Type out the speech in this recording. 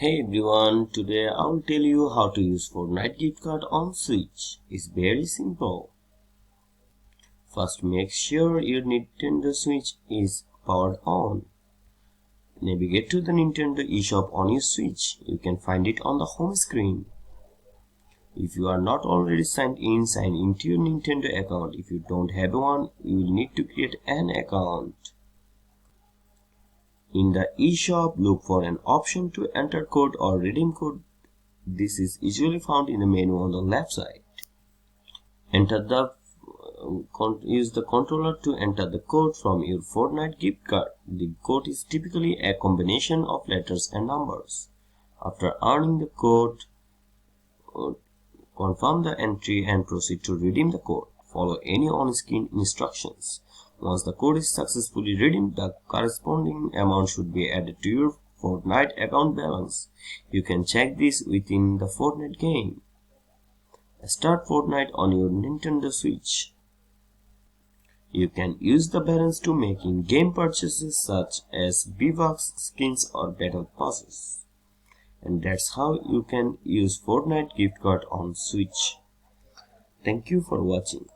Hey everyone, today I'll tell you how to use Fortnite gift card on Switch. It's very simple. First, make sure your Nintendo Switch is powered on. Navigate to the Nintendo eShop on your Switch. You can find it on the home screen. If you are not already signed in, sign into your Nintendo account. If you don't have one, you will need to create an account. In the eShop, look for an option to enter code or redeem code. This is usually found in the menu on the left side. Use the controller to enter the code from your Fortnite gift card. The code is typically a combination of letters and numbers. After earning the code, confirm the entry and proceed to redeem the code. Follow any on-screen instructions. Once the code is successfully redeemed, the corresponding amount should be added to your Fortnite account balance. You can check this within the Fortnite game. Start Fortnite on your Nintendo Switch. You can use the balance to make in-game purchases such as V-Bucks, skins or battle passes. And that's how you can use Fortnite gift card on Switch. Thank you for watching.